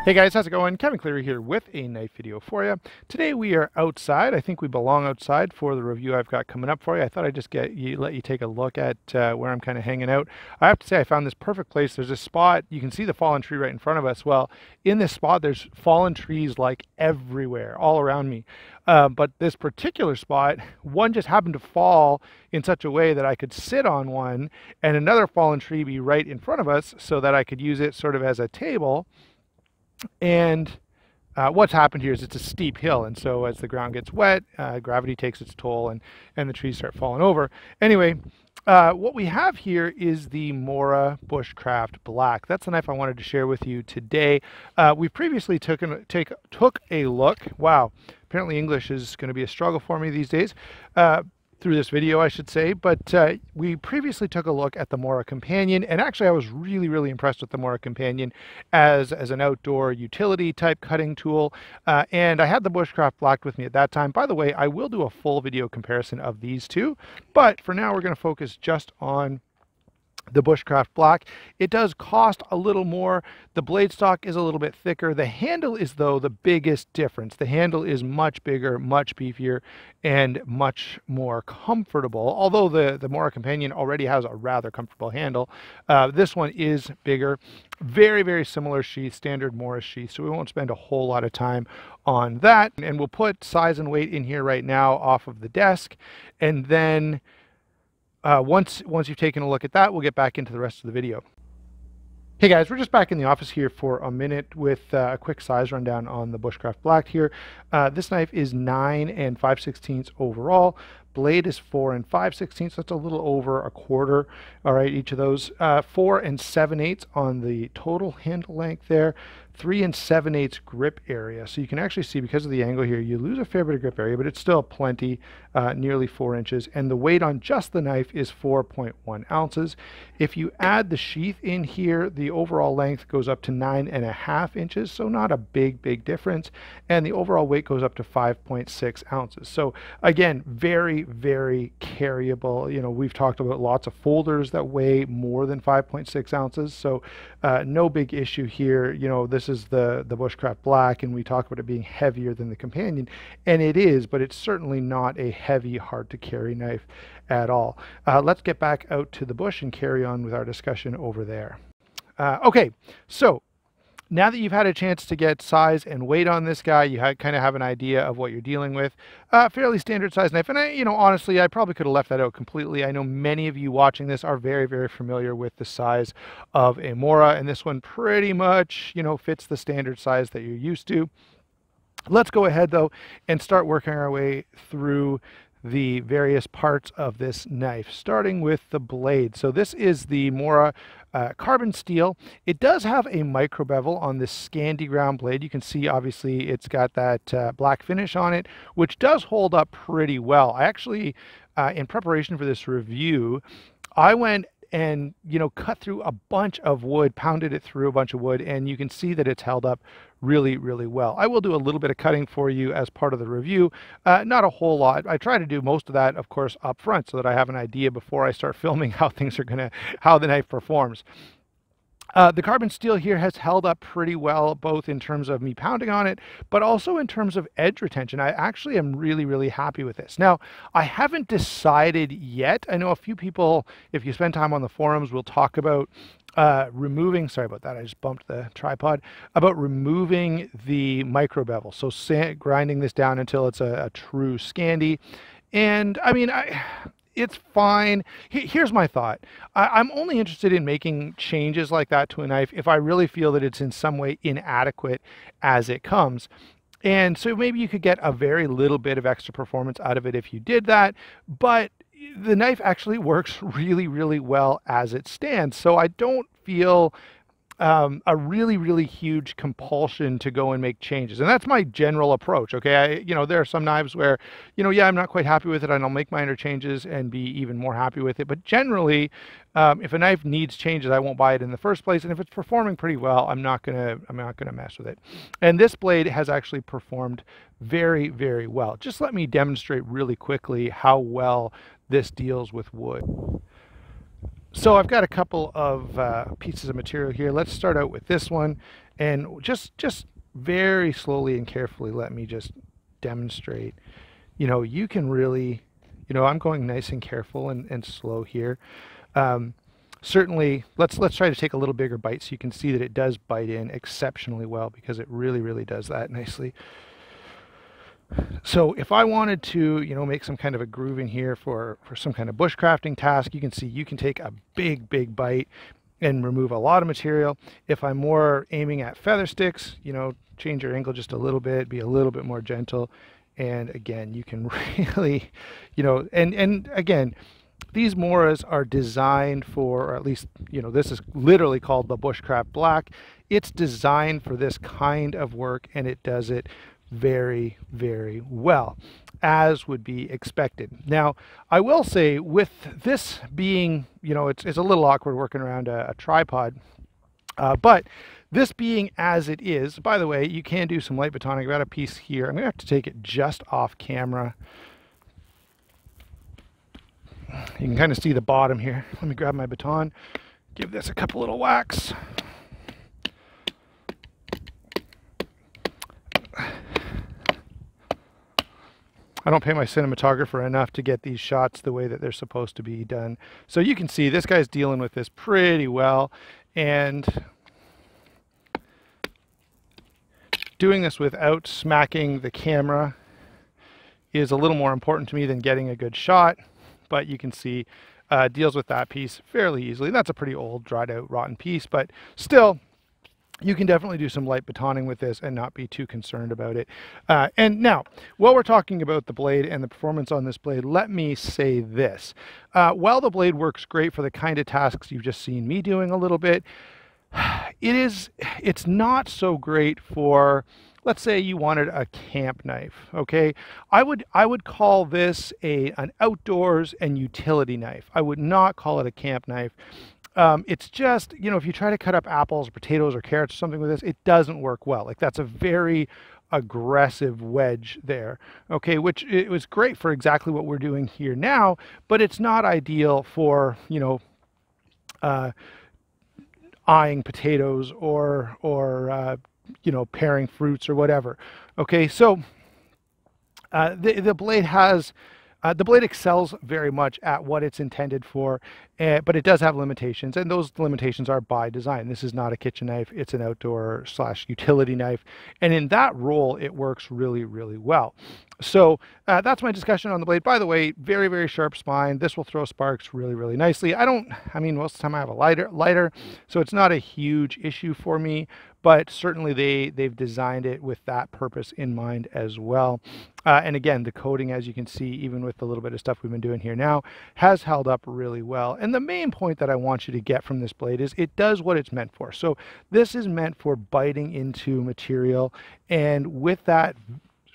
Hey guys, how's it going? Kevin Cleary here with a knife video for you. Today we are outside. I think we belong outside for the review I've got coming up for you. I thought I'd just let you take a look at where I'm kind of hanging out. I have to say I found this perfect place. There's a spot, you can see the fallen tree right in front of us. Well, in this spot there's fallen trees like everywhere, all around me. But this particular spot, one just happened to fall in such a way that I could sit on one and another fallen tree be right in front of us so that I could use it sort of as a table. And what's happened here is it's a steep hill, and so as the ground gets wet, gravity takes its toll and the trees start falling over. Anyway, what we have here is the Mora Bushcraft Black. That's the knife I wanted to share with you today. We previously took a look. Wow, apparently English is going to be a struggle for me these days. Through this video, I should say, but we previously took a look at the Mora Companion, and actually I was really impressed with the Mora Companion as an outdoor utility type cutting tool, and I had the Bushcraft Black with me at that time. By the way, I will do a full video comparison of these two, but for now we're going to focus just on the Bushcraft Black. It does cost a little more. The blade stock is a little bit thicker. The handle is, though, the biggest difference. The handle is much bigger, much beefier, and much more comfortable. Although the Mora Companion already has a rather comfortable handle, this one is bigger. Very similar sheath, standard Mora sheath, so we won't spend a whole lot of time on that. And we'll put size and weight in here right now off of the desk, and then once you've taken a look at that, we'll get back into the rest of the video. Hey guys, we're just back in the office here for a minute with a quick size rundown on the Bushcraft Black here. This knife is 9 5/16 overall. Blade is 4 5/16, so that's a little over a quarter. All right, each of those. 4 7/8 on the total handle length there. 3 7/8 grip area. So you can actually see, because of the angle here, you lose a fair bit of grip area, but it's still plenty, nearly 4 inches. And the weight on just the knife is 4.1 ounces. If you add the sheath in here, the overall length goes up to 9.5 inches, so not a big difference. And the overall weight goes up to 5.6 ounces. So again, very carryable. You know, we've talked about lots of folders that weigh more than 5.6 ounces, so no big issue here. You know, this is the Bushcraft Black, and we talk about it being heavier than the Companion, and it is, but it's certainly not a heavy, hard to carry knife at all. Let's get back out to the bush and carry on with our discussion over there. Okay, so now that you've had a chance to get size and weight on this guy, you kind of have an idea of what you're dealing with. Fairly standard size knife, and honestly, I probably could have left that out completely. I know many of you watching this are very familiar with the size of a Mora, and this one pretty much, fits the standard size that you're used to. Let's go ahead though and start working our way through the various parts of this knife, starting with the blade. So this is the Mora carbon steel. It does have a micro bevel on this Scandi ground blade. You can see obviously it's got that black finish on it, which does hold up pretty well. I actually, in preparation for this review, I went and cut through a bunch of wood, pounded it through a bunch of wood, and you can see that it's held up really well. I will do a little bit of cutting for you as part of the review, not a whole lot. I try to do most of that, of course, up front, so that I have an idea before I start filming how the knife performs. The carbon steel here has held up pretty well, both in terms of me pounding on it, but also in terms of edge retention. I actually am really happy with this. Now, I haven't decided yet. I know a few people, if you spend time on the forums, will talk about removing, sorry about that, I just bumped the tripod, about removing the micro bevel. So grinding this down until it's a true Scandi. And I mean, it's fine. Here's my thought. I'm only interested in making changes like that to a knife if I really feel that it's in some way inadequate as it comes. And so maybe you could get a very little bit of extra performance out of it if you did that, but the knife actually works really well as it stands. So I don't feel a really huge compulsion to go and make changes, and that's my general approach. Okay, there are some knives where yeah, I'm not quite happy with it, and I'll make minor changes and be even more happy with it. But generally, if a knife needs changes, I won't buy it in the first place, and if it's performing pretty well, I'm not gonna mess with it. And this blade has actually performed very well. Just let me demonstrate really quickly how well this deals with wood. So I've got a couple of pieces of material here. Let's start out with this one. And just very slowly and carefully, let me just demonstrate. You can really, I'm going nice and careful and slow here. Certainly, let's try to take a little bigger bite so you can see that it does bite in exceptionally well, because it really does that nicely. So if I wanted to, make some kind of a groove in here for some kind of bushcrafting task, you can see you can take a big bite and remove a lot of material. If I'm more aiming at feather sticks, change your angle just a little bit, be a little bit more gentle. And again, you can really, and again, these Moras are designed for, or at least, this is literally called the Bushcraft Black. It's designed for this kind of work, and it does it very well, as would be expected. Now, I will say, with this being, it's a little awkward working around a tripod, but this being as it is, by the way, you can do some light batoning. I've got a piece here. I'm going to have to take it just off camera. You can kind of see the bottom here. Let me grab my baton, give this a couple little whacks. I don't pay my cinematographer enough to get these shots the way that they're supposed to be done. So you can see this guy's dealing with this pretty well, and doing this without smacking the camera is a little more important to me than getting a good shot. But you can see deals with that piece fairly easily. That's a pretty old, dried out, rotten piece, but still, you can definitely do some light batoning with this and not be too concerned about it. And now, while we're talking about the blade and the performance on this blade, let me say this. While the blade works great for the kind of tasks you've just seen me doing a little bit, it's not so great for, let's say you wanted a camp knife, okay? I would call this an outdoors and utility knife. I would not call it a camp knife. It's just, if you try to cut up apples or potatoes or carrots or something with this, it doesn't work well. Like, that's a very aggressive wedge there, okay, which it was great for exactly what we're doing here now, but it's not ideal for, eyeing potatoes or paring fruits or whatever. Okay, so the blade has the blade excels very much at what it's intended for, but it does have limitations, and those limitations are by design. This is not a kitchen knife, it's an outdoor / utility knife, and in that role it works really well. So that's my discussion on the blade. By the way, very sharp spine. This will throw sparks really nicely. I mean, most of the time I have a lighter, so it's not a huge issue for me, but certainly they've designed it with that purpose in mind as well. And again, the coating, as you can see, even with the little bit of stuff we've been doing here now, has held up really well. And the main point that I want you to get from this blade is it does what it's meant for. So this is meant for biting into material, and with that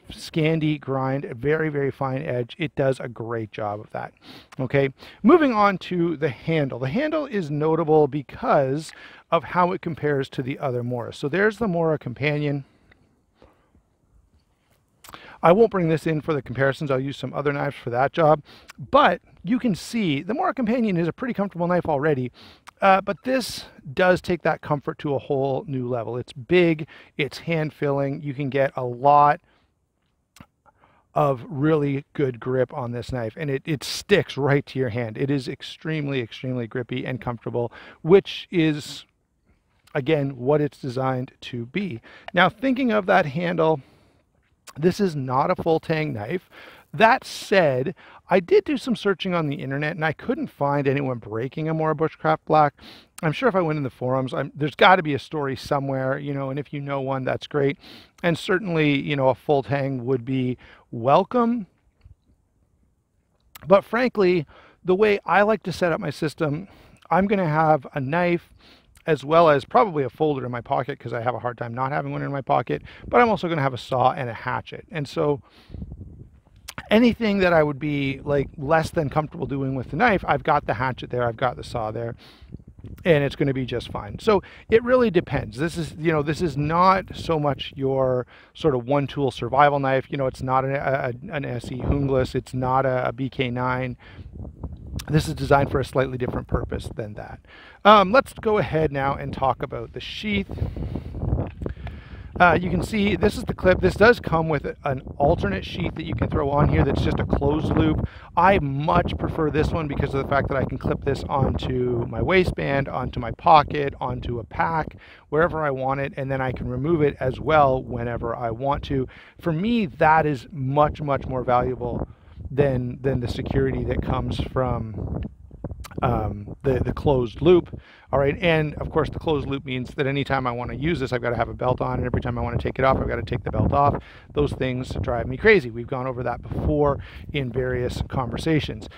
Scandi grind, a very fine edge, it does a great job of that. Okay, moving on to the handle. The handle is notable because of how it compares to the other Mora. So there's the Mora Companion. I won't bring this in for the comparisons. I'll use some other knives for that job. But you can see the Mora Companion is a pretty comfortable knife already. But this does take that comfort to a whole new level. It's big, it's hand-filling. You can get a lot of really good grip on this knife, and it sticks right to your hand. It is extremely grippy and comfortable, which is, again, what it's designed to be. Now, thinking of that handle, this is not a full tang knife. That said, I did do some searching on the internet, and I couldn't find anyone breaking a Mora Bushcraft Black. I'm sure if I went in the forums, there's got to be a story somewhere, and if you know one, that's great. And certainly, a full tang would be welcome. But frankly, the way I like to set up my system, I'm going to have a knife as well as probably a folder in my pocket, because I have a hard time not having one in my pocket, but I'm also going to have a saw and a hatchet. And so anything that I would be like less than comfortable doing with the knife, I've got the hatchet there, I've got the saw there, and it's going to be just fine. So it really depends. This is, this is not so much your sort of one tool survival knife. It's not an SE Hunglis, it's not a BK9. This is designed for a slightly different purpose than that. Let's go ahead now and talk about the sheath. You can see this is the clip. This does come with an alternate sheath that you can throw on here that's just a closed loop. I much prefer this one because of the fact that I can clip this onto my waistband, onto my pocket, onto a pack, wherever I want it, and then I can remove it as well whenever I want to. For me, that is much, much more valuable than the security that comes from the closed loop. All right, and of course the closed loop means that anytime I want to use this, I've got to have a belt on, and every time I want to take it off, I've got to take the belt off. Those things drive me crazy. We've gone over that before in various conversations.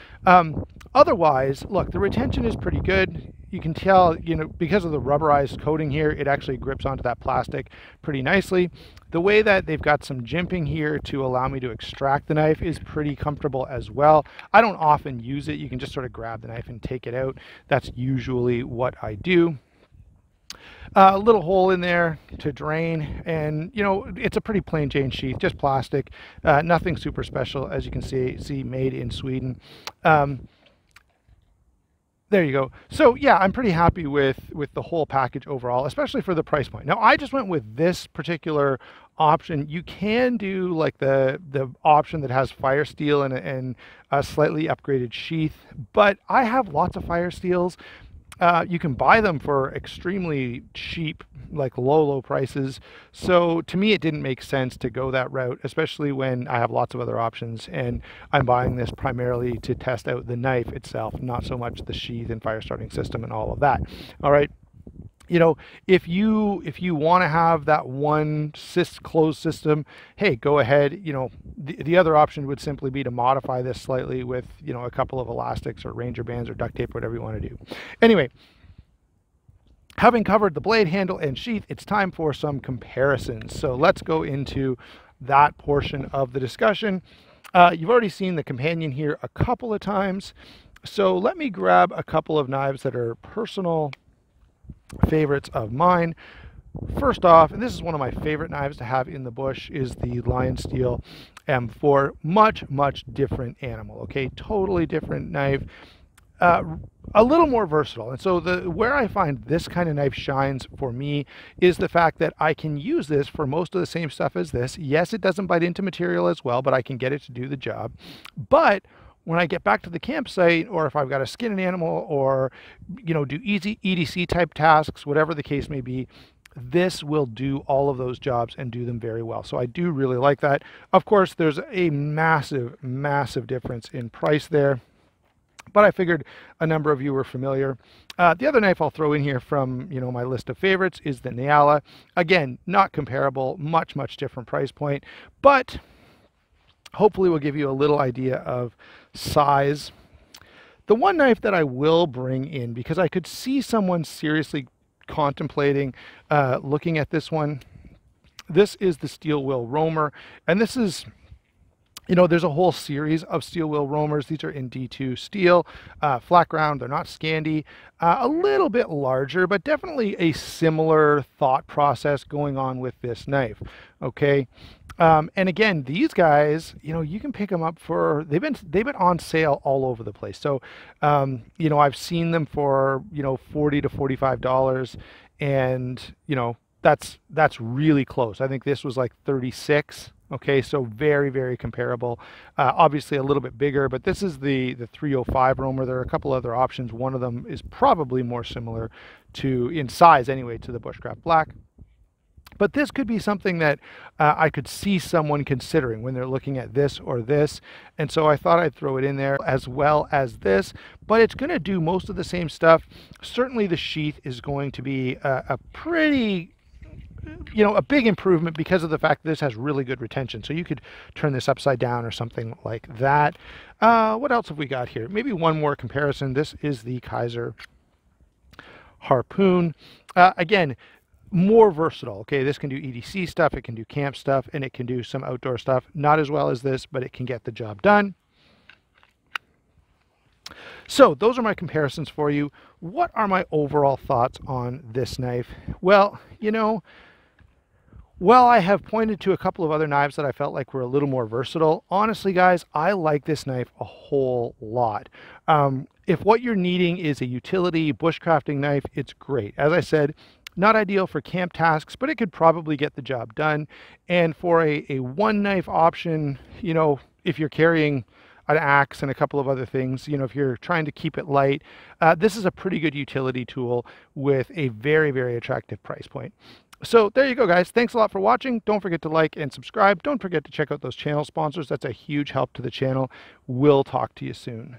Otherwise, look, the retention is pretty good. You can tell, you know, because of the rubberized coating here, it actually grips onto that plastic pretty nicely. The way that they've got some jimping here to allow me to extract the knife is pretty comfortable as well. I don't often use it. You can just sort of grab the knife and take it out. That's usually what I do. A little hole in there to drain, and you know, it's a pretty plain Jane sheath, just plastic, nothing super special, as you can see made in Sweden. There you go. So yeah, I'm pretty happy with the whole package overall, especially for the price point. Now I just went with this particular option. You can do like the option that has fire steel and a slightly upgraded sheath, but I have lots of fire steels. You can buy them for extremely cheap, like low prices. So to me, it didn't make sense to go that route, especially when I have lots of other options and I'm buying this primarily to test out the knife itself, not so much the sheath and fire starting system and all of that. All right. You know, if you want to have that one closed system, hey, go ahead. You know, the other option would simply be to modify this slightly with, you know, a couple of elastics or ranger bands or duct tape, whatever you want to do. Anyway, having covered the blade handle and sheath, it's time for some comparisons. So let's go into that portion of the discussion. You've already seen the companion here a couple of times. So let me grab a couple of knives that are personal favorites of mine. First off, and this is one of my favorite knives to have in the bush, is the Lion Steel M4. Much different animal, okay? Totally different knife. A little more versatile. And so where I find this kind of knife shines for me is the fact that I can use this for most of the same stuff as this. Yes, it doesn't bite into material as well, but I can get it to do the job. But when I get back to the campsite, or if I've got to skin an animal or, you know, do easy EDC type tasks, whatever the case may be, this will do all of those jobs and do them very well. So I do really like that. Of course, there's a massive difference in price there, but I figured a number of you were familiar. The other knife I'll throw in here from, you know, my list of favorites is the Nyala. Again, not comparable, much different price point, but hopefully will give you a little idea of size. The one knife that I will bring in, because I could see someone seriously contemplating looking at this one, this is the Steel Will Roamer. And this is, you know, there's a whole series of Steel Will Roamers. These are in D2 steel, flat ground. They're not Scandi, a little bit larger, but definitely a similar thought process going on with this knife. Okay. And again, these guys, you know, you can pick them up for, they've been on sale all over the place. So, you know, I've seen them for, you know, $40 to $45, and, you know, that's really close. I think this was like 36. Okay, so very comparable. Obviously a little bit bigger, but this is the 305 Roamer. There are a couple other options. One of them is probably more similar to, in size anyway, to the Bushcraft Black. But this could be something that I could see someone considering when they're looking at this or this. And so I thought I'd throw it in there as well as this. But it's going to do most of the same stuff. Certainly the sheath is going to be a pretty, you know, a big improvement because of the fact that this has really good retention. So you could turn this upside down or something like that. What else have we got here? Maybe one more comparison. This is the Kaiser Harpoon. Again, more versatile. Okay, this can do EDC stuff, it can do camp stuff, and it can do some outdoor stuff. Not as well as this, but it can get the job done. So those are my comparisons for you. What are my overall thoughts on this knife? Well, you know, while I have pointed to a couple of other knives that I felt like were a little more versatile, honestly, guys, I like this knife a whole lot. If what you're needing is a utility bushcrafting knife, it's great. As I said, Not ideal for camp tasks, but it could probably get the job done. And for a one knife option, you know, if you're carrying an axe and a couple of other things, you know, if you're trying to keep it light, this is a pretty good utility tool with a very, very attractive price point. So there you go, guys. Thanks a lot for watching. Don't forget to like and subscribe. Don't forget to check out those channel sponsors. That's a huge help to the channel. We'll talk to you soon.